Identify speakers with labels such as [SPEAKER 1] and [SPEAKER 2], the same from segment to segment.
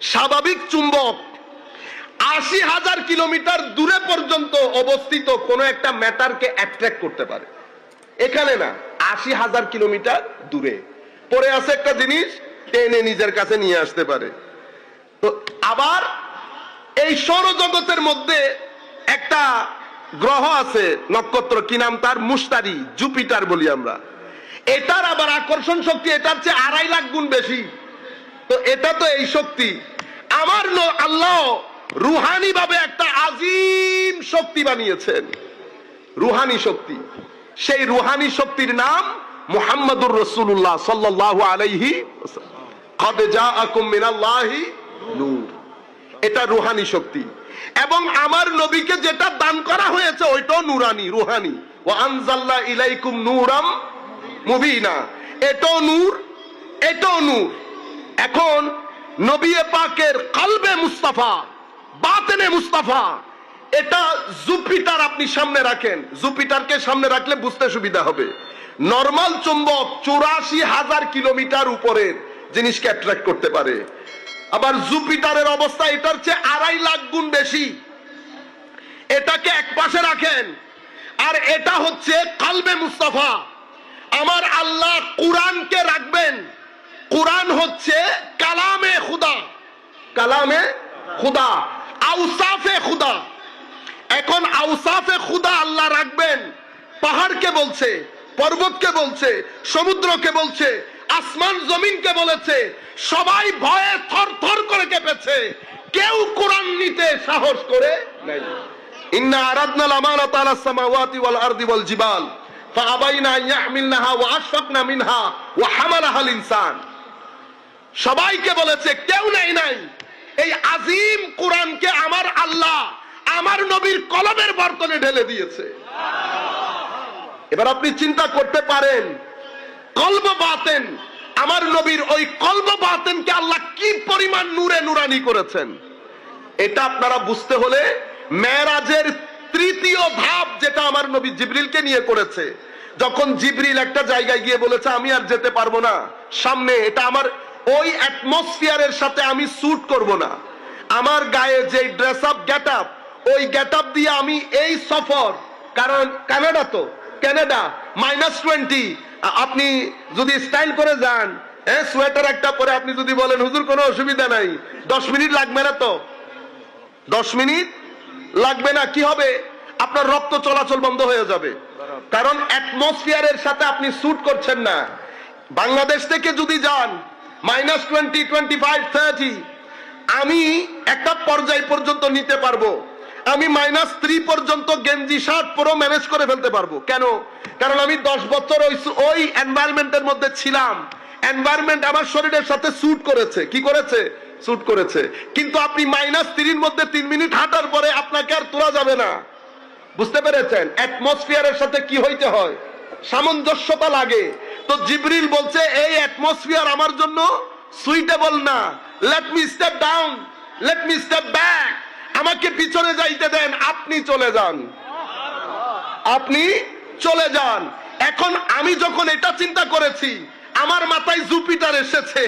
[SPEAKER 1] স্বাভাবিক চুম্বক ৮০,০০০ কিলোমিটার দূরে পর্যন্ত অবস্থিত কোন একটা ম্যাটারকে অ্যাট্রাক্ট করতে পারে। এখানে না, ৮০,০০০ কিলোমিটার দূরে পড়ে আছে একটা জিনিস টেনে নিজের কাছে নিয়ে আসতে পারে। তো আবার এই সৌরজগতের মধ্যে একটা গ্রহ আছে, নক্ষত্র, কি নাম তার? মুশতারি, জুপিটার বলি আমরা। এটার আবার আকর্ষণ শক্তি এটার চেয়ে ২.৫ লাখ গুণ বেশি। তো এটা তো এই শক্তি আমার আল্লাহ রুহানি ভাবে একটা আজিম শক্তি বানিয়েছেন, রুহানি শক্তি। সেই রুহানি শক্তির নাম মুহাম্মাদুর রাসূলুল্লাহ সাল্লাল্লাহু আলাইহি ওয়াসাল্লাম। কদ জাআকুম মিনাল্লাহি নূর, এটা রুহানি শক্তি। এবং আমার নবীকে যেটা দান করা হয়েছে ওইটাও নুরানি, রুহানি। ওয়া আনজালনা ইলাইকুম নূরাম মুবিনা, এটাও নূর, এটাও নূর। এখন নবী পাকের কলবে মুস্তাফা, বাতেনে মুস্তাফা, এটা জুপিটার আপনি সামনে রাখেন, জুপিটারকে সামনে রাখলে বুঝতে সুবিধা হবে। নরমাল চুম্বক ৮৪,০০০ কিলোমিটার উপরের জিনিসকে অ্যাট্রাক্ট করতে পারে, আবার জুপিটারের অবস্থা এটার চেয়ে ২.৫ লাখ গুণ বেশি। এটাকে এক পাশে রাখেন, আর এটা হচ্ছে কলবে মুস্তাফা। আমার আল্লাহ কুরআনকে রাখবেন, কুরআন হচ্ছে কালামে খুদা, কালামে খুদা, আওসাফে খুদা। এখন আওসাফে খুদা আল্লাহ রাখবেন, পাহাড়কে বলছে, পর্বতকে বলছে, সমুদ্রকে বলছে, আসমান জমিনকে বলেছে, সবাই ভয়ে থরথর করে কেঁপেছে, কেউ কোরআন নিতে সাহস করে নাই। ইন্না আরাদনাল আমানাতা আলাস সামাওয়াতি ওয়াল আরদি ওয়াল জিবাল ফাআবাইনা আন ইয়াহমিলনাহা ওয়া আশফাকনা মিনহা ওয়া হামালাহাল ইনসান। সবাইকে বলেছে, কেউ নেই নাই। এই আজিম কোরআনকে আমার আল্লাহ আমার নবীর কলমের বর্তনে ঢেলে দিয়েছে। এবার আপনি চিন্তা করতে পারেন, কলব বাতেন, আমার নবীর ওই কলব বাতেনকে আল্লাহ কি পরিমাণ নূরে নুরানি করেছেন। এটা আপনারা বুঝতে হলে মেরাজের তৃতীয় ধাপ, যেটা আমার নবী জিবরিলকে নিয়ে করেছে, যখন জিবরিল একটা জায়গায় গিয়ে বলেছে আমি আর যেতে পারবো না সামনে, এটা আমার ওই অ্যাটমসফিয়ারের সাথে আমি স্যুট করব না, আমার গায়ে যে ড্রেস আপ গেট আপ, ওই গেট আপ দিয়ে আমি এই সফর, কারণ কানাডা তো, কানাডা -20, আপনি যদি স্টাইল করে যান, সোয়েটার একটা পরে আপনি যদি বলেন হুজুর কোনো অসুবিধা নাই, 10 মিনিট লাগবে না, তো 10 মিনিট লাগবে না, কি হবে? আপনার রক্ত চলাচল বন্ধ হয়ে যাবে, কারণ অ্যাটমসফিয়ারের সাথে আপনি স্যুট করছেন না। বাংলাদেশ থেকে যদি যান -20, 25, 30, আমি একটা পর্যায় পর্যন্ত নিতে পারবো, আমি -3 পর্যন্ত গেঞ্জি শার্ট পরেও ম্যানেজ করে ফেলতে পারবো। কেন? কারণ আমি 10 বছর ওই এনভায়রনমেন্টের মধ্যে ছিলাম, এনভায়রনমেন্ট আমার শরীরের সাথে স্যুট করেছে। কি করেছে? স্যুট করেছে। কিন্তু আপনি -3 মধ্যে 3 মিনিট হাঁটার পরে আপনাকে আর তোলা যাবে না। বুঝতে পেরেছেন? অ্যাটমসফিয়ারের সাথে কি হইতে হয়, সামঞ্জস্যতা লাগে। তো জিবরিল বলছে এই অ্যাটমসফিয়ার আমার জন্য সুইটেবল না, let me step down, let me step back, আমাকে পিছনে যাইতে দেন, আপনি চলে যান, আপনি চলে যান। এখন আমি যখন এটা চিন্তা করেছি, আমার মাথায় জুপিটার এসেছে,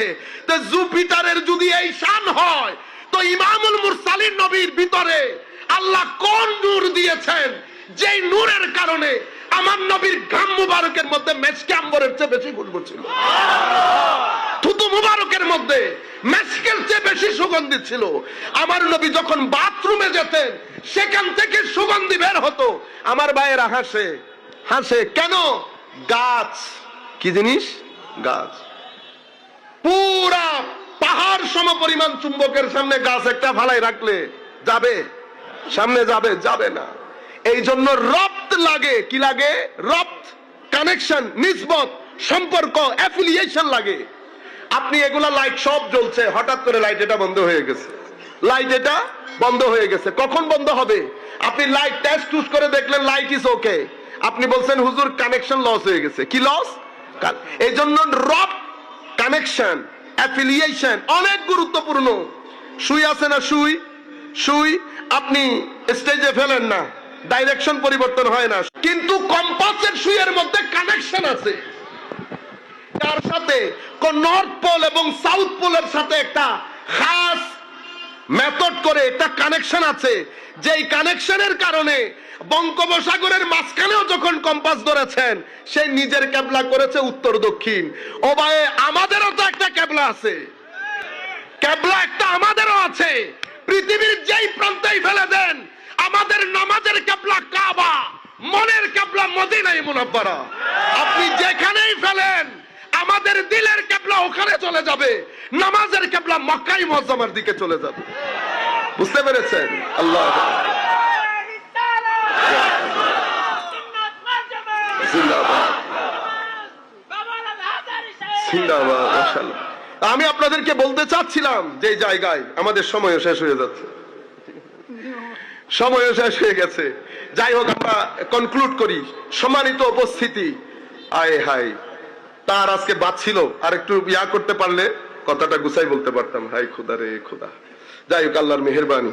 [SPEAKER 1] তো জুপিটারের যদি এই শান হয়, তো ইমামুল মুরসালিন নবীর ভিতরে আল্লাহ কোন নূর দিয়েছেন, যেই নূরের কারণে আমার নবীর ঘাম মুবারকের মধ্যে মেশকে আম্বরের চেয়ে বেশি খুশবু ছিল, থুতু মুবারকের মধ্যে মেশকের চেয়ে বেশি সুগন্ধি ছিল। আমার নবী যখন বাথরুমে যেতেন, সেখান থেকে সুগন্ধি বের হতো। আমার ভাইয়েরা হাসে, হাসে কেন? গাছ, কি জিনিস? গাছ। পুরা পাহাড় সমপরিমাণ চুম্বকের সামনে গাছ একটা ফালাই রাখলে যাবে? সামনে যাবে? যাবে না। এই জন্য রপ্ত লাগে। কি লাগে? রপ্ত, কানেকশন, নিসবত, সম্পর্ক, অ্যাফিলিয়েশন লাগে। আপনি এগুলা লাইট সব জ্বলছে, হঠাৎ করে লাইট এটা বন্ধ হয়ে গেছে, লাইট এটা বন্ধ হয়ে গেছে। কখন বন্ধ হবে? আপনি লাইট টেস্ট টুস করে দেখলেন লাইট ইজ ওকে, আপনি বলছেন হুজুর কানেকশন লস হয়ে গেছে। কি লস? এই জন্য রপ্ত, কানেকশন, অ্যাফিলিয়েশন অনেক গুরুত্বপূর্ণ। সুই আছে না? সুই, সুই আপনি স্টেজে ফেলেন না, ডাইরেকশন পরিবর্তন হয় না, কিন্তু কম্পাসের সুইয়ের মধ্যে কানেকশন আছে। তার সাথে নর্থ পোল এবং সাউথ পোলের সাথে একটা খাস মেথড করে একটা কানেকশন আছে, যেই কানেকশনের কারণে বঙ্গোপসাগরের মাঝখানেও যখন কম্পাস ধরেছেন, সে নিজের কেবলা করেছে উত্তর দক্ষিণ। ও ভাই, আমাদেরও তো একটা কেবলা আছে, কেবলা একটা আমাদেরও আছে। পৃথিবীর যেই প্রান্তেই ফেলে দেন, আমাদের নামাজের কেবলা কাবা, মনের কেবলা মদিনাই মুনাব্বারা। আপনি যেখানেই ফেলেন, আমাদের দিলের কেবলা ওখানে চলে যাবে, নামাজের কেবলা মক্কাই মুআজ্জামার দিকে চলে যাবে। বুঝতে পেরেছেন? আল্লাহ জিন্দাবাদ, জিন্দাবাদ, মাশাআল্লাহ। আমি আপনাদেরকে বলতে চাচ্ছিলাম যে জায়গায় আমাদের সময় শেষ হয়ে যাচ্ছে, সময় শেষ হয়ে গেছে। যাই হোক, আমরা কনক্লুড করি। সম্মানিত উপস্থিতি, আয় হাই, তার আজকে বাদ ছিল, আর একটু করতে পারলে কথাটা গুছাই বলতে পারতাম। হাই খুদা রে খুদা। যাই হোক, আল্লাহর মেহেরবানি।